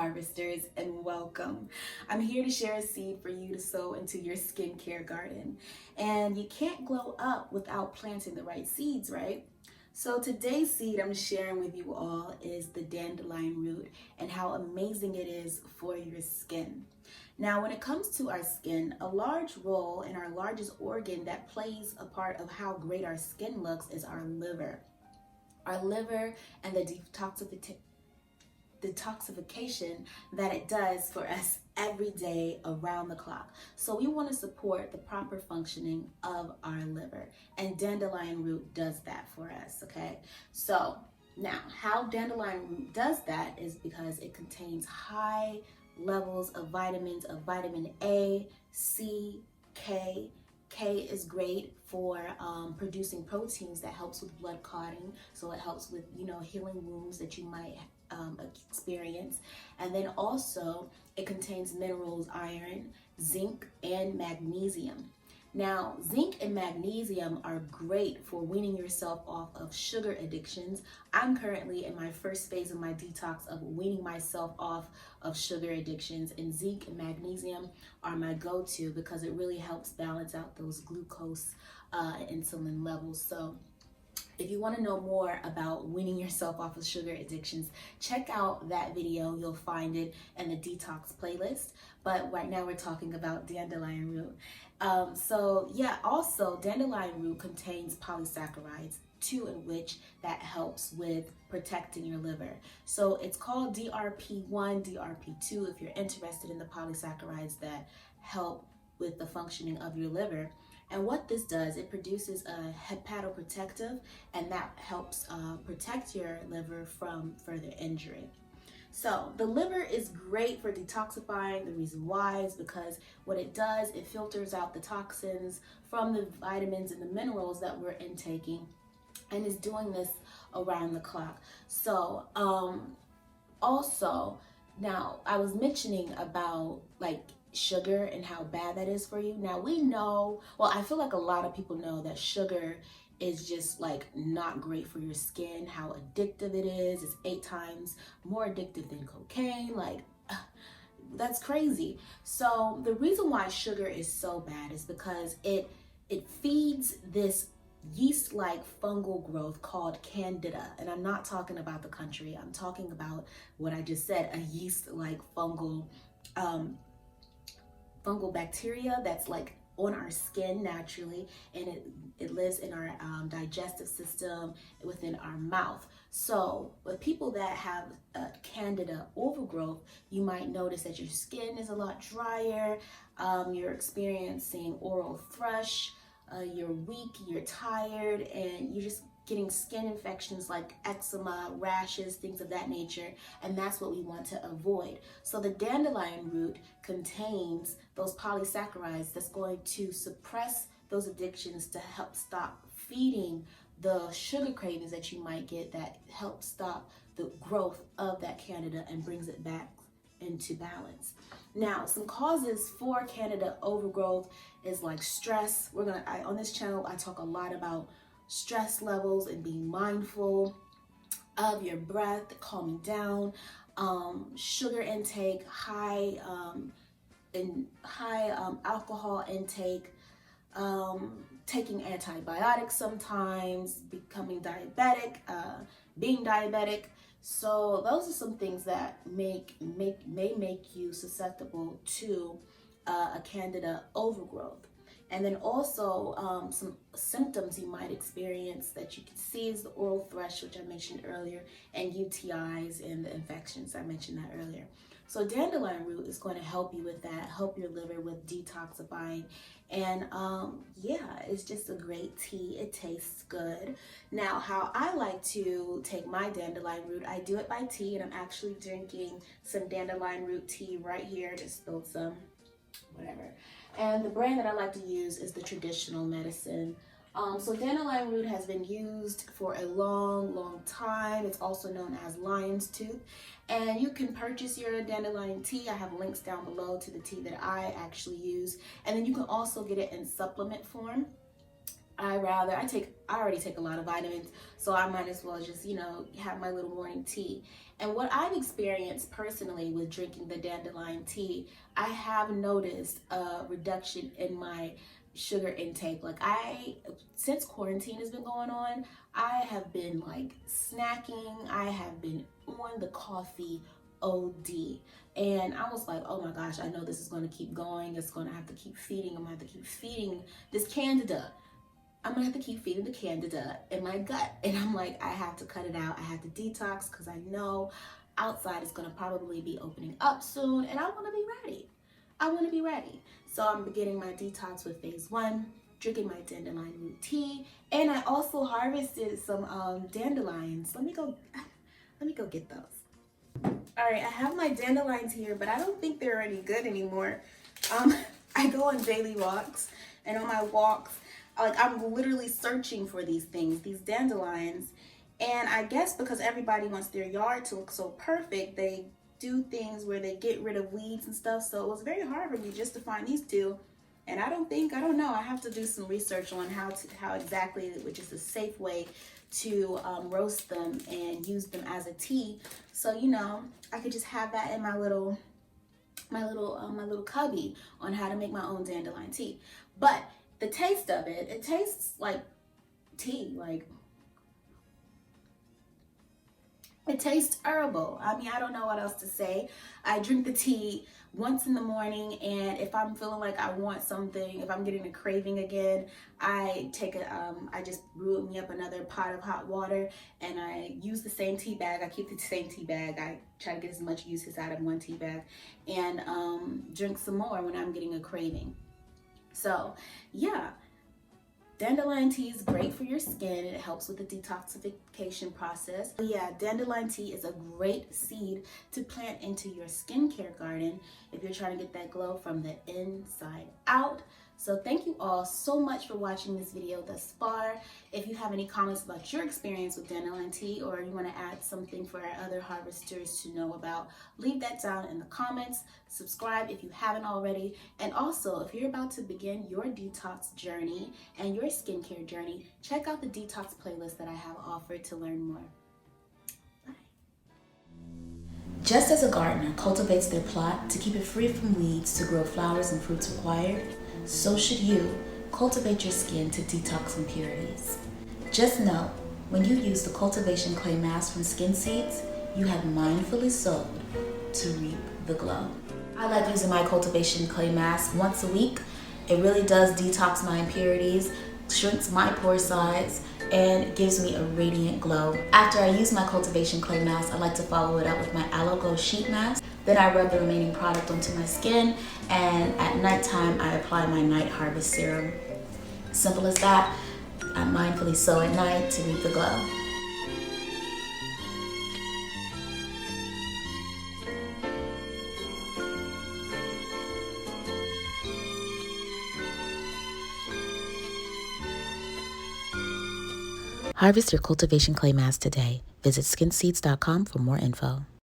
harvesters, and welcome. I'm here to share a seed for you to sow into your skincare garden. And you can't glow up without planting the right seeds, right? So today's seed I'm sharing with you all is the dandelion root and how amazing it is for your skin. Now, when it comes to our skin, a large role in our largest organ that plays a part of how great our skin looks is our liver. Our liver and the detoxification that it does for us every day around the clock. So we want to support the proper functioning of our liver, and dandelion root does that for us, okay? So now, how dandelion root does that is because it contains high levels of vitamins, of vitamin A, C, K. K is great for producing proteins that helps with blood clotting, so it helps with healing wounds that you might experience. And then also it contains minerals, iron, zinc, and magnesium. Now, zinc and magnesium are great for weaning yourself off of sugar addictions. I'm currently in my first phase of my detox of weaning myself off of sugar addictions, and zinc and magnesium are my go-to because it really helps balance out those glucose insulin levels. So if you want to know more about weaning yourself off of sugar addictions, check out that video. You'll find it in the detox playlist. But right now we're talking about dandelion root. Also dandelion root contains polysaccharides, two in which that helps with protecting your liver. So it's called DRP1, DRP2 if you're interested in the polysaccharides that help with the functioning of your liver. And what this does, it produces a hepatoprotective, and that helps protect your liver from further injury. So the liver is great for detoxifying. The reason why is because what it does, it filters out the toxins from the vitamins and the minerals that we're intaking, and is doing this around the clock. So also, now I was mentioning about sugar and how bad that is for you. Now we know, well, I feel like a lot of people know that sugar is just not great for your skin, how addictive it is. It's 8 times more addictive than cocaine. That's crazy. So the reason why sugar is so bad is because it feeds this yeast-like fungal growth called candida. And I'm not talking about the country. I'm talking about what I just said, a yeast-like fungal bacteria that's on our skin naturally, and it lives in our digestive system within our mouth. So with people that have candida overgrowth, you might notice that your skin is a lot drier, you're experiencing oral thrush, you're weak, you're tired, and you're just getting skin infections like eczema, rashes, things of that nature, and that's what we want to avoid. So the dandelion root contains those polysaccharides that's going to suppress those addictions to help stop feeding the sugar cravings that you might get, that help stop the growth of that candida and brings it back into balance. Now, some causes for candida overgrowth is stress. On this channel, I talk a lot about stress levels and being mindful of your breath, calming down, sugar intake, high alcohol intake, taking antibiotics sometimes, becoming diabetic, being diabetic. So those are some things that may make you susceptible to a candida overgrowth. And then also some symptoms you might experience that you can see is the oral thrush, which I mentioned earlier, and UTIs and the infections. I mentioned that earlier. So dandelion root is going to help you with that, help your liver with detoxifying. And it's just a great tea. It tastes good. Now, how I like to take my dandelion root, I do it by tea, and I'm actually drinking some dandelion root tea right here. Just spilled some, whatever. And the brand that I like to use is the traditional medicine. So dandelion root has been used for a long time. It's also known as lion's tooth. And you can purchase your dandelion tea. I have links down below to the tea that I actually use. And then you can also get it in supplement form. I already take a lot of vitamins, so I might as well just, have my little morning tea. And what I've experienced personally with drinking the dandelion tea, I have noticed a reduction in my sugar intake. Like, since quarantine has been going on, I have been like snacking, I have been on the coffee OD. And I was like, oh my gosh, I know this is going to keep going. It's going to have to keep feeding. I'm going to have to keep feeding this candida. I'm gonna have to keep feeding the candida in my gut. And I'm like, I have to cut it out. I have to detox because I know outside is gonna probably be opening up soon, and I wanna be ready. I wanna be ready. So I'm beginning my detox with phase 1, drinking my dandelion root tea, and I also harvested some dandelions. Let me go get those. All right, I have my dandelions here, but I don't think they're any good anymore. I go on daily walks, and on my walks, like, I'm literally searching for these things, these dandelions. And I guess because everybody wants their yard to look so perfect, they do things where they get rid of weeds and stuff. So it was very hard for me just to find these two. And I don't know. I have to do some research on how exactly, which is a safe way to roast them and use them as a tea. So, I could just have that in my little cubby on how to make my own dandelion tea. But the taste of it tastes like tea. Like, it tastes herbal. I mean, I don't know what else to say. I drink the tea once in the morning, and if I'm feeling like I want something, if I'm getting a craving again, I just brew me up another pot of hot water, and I use the same tea bag. I keep the same tea bag. I try to get as much uses out of one tea bag, and drink some more when I'm getting a craving. So yeah, dandelion tea is great for your skin. It helps with the detoxification process. Yeah, dandelion tea is a great seed to plant into your skincare garden if you're trying to get that glow from the inside out. So thank you all so much for watching this video thus far. If you have any comments about your experience with dandelion tea, or you want to add something for our other harvesters to know about, leave that down in the comments. Subscribe if you haven't already. And also, if you're about to begin your detox journey and your skincare journey, check out the detox playlist that I have offered to learn more. Bye. Just as a gardener cultivates their plot to keep it free from weeds to grow flowers and fruits required, so should you cultivate your skin to detox impurities. Just know, when you use the cultivation clay mask from Skin Seeds, you have mindfully sowed to reap the glow. I like using my cultivation clay mask once a week. It really does detox my impurities, shrinks my pore size, and gives me a radiant glow. After I use my cultivation clay mask, I like to follow it up with my Aloe Glow sheet mask. Then I rub the remaining product onto my skin, and at nighttime I apply my night harvest serum. Simple as that. I mindfully sow at night to reap the glow. Harvest your cultivation clay mask today. Visit skinseeds.com for more info.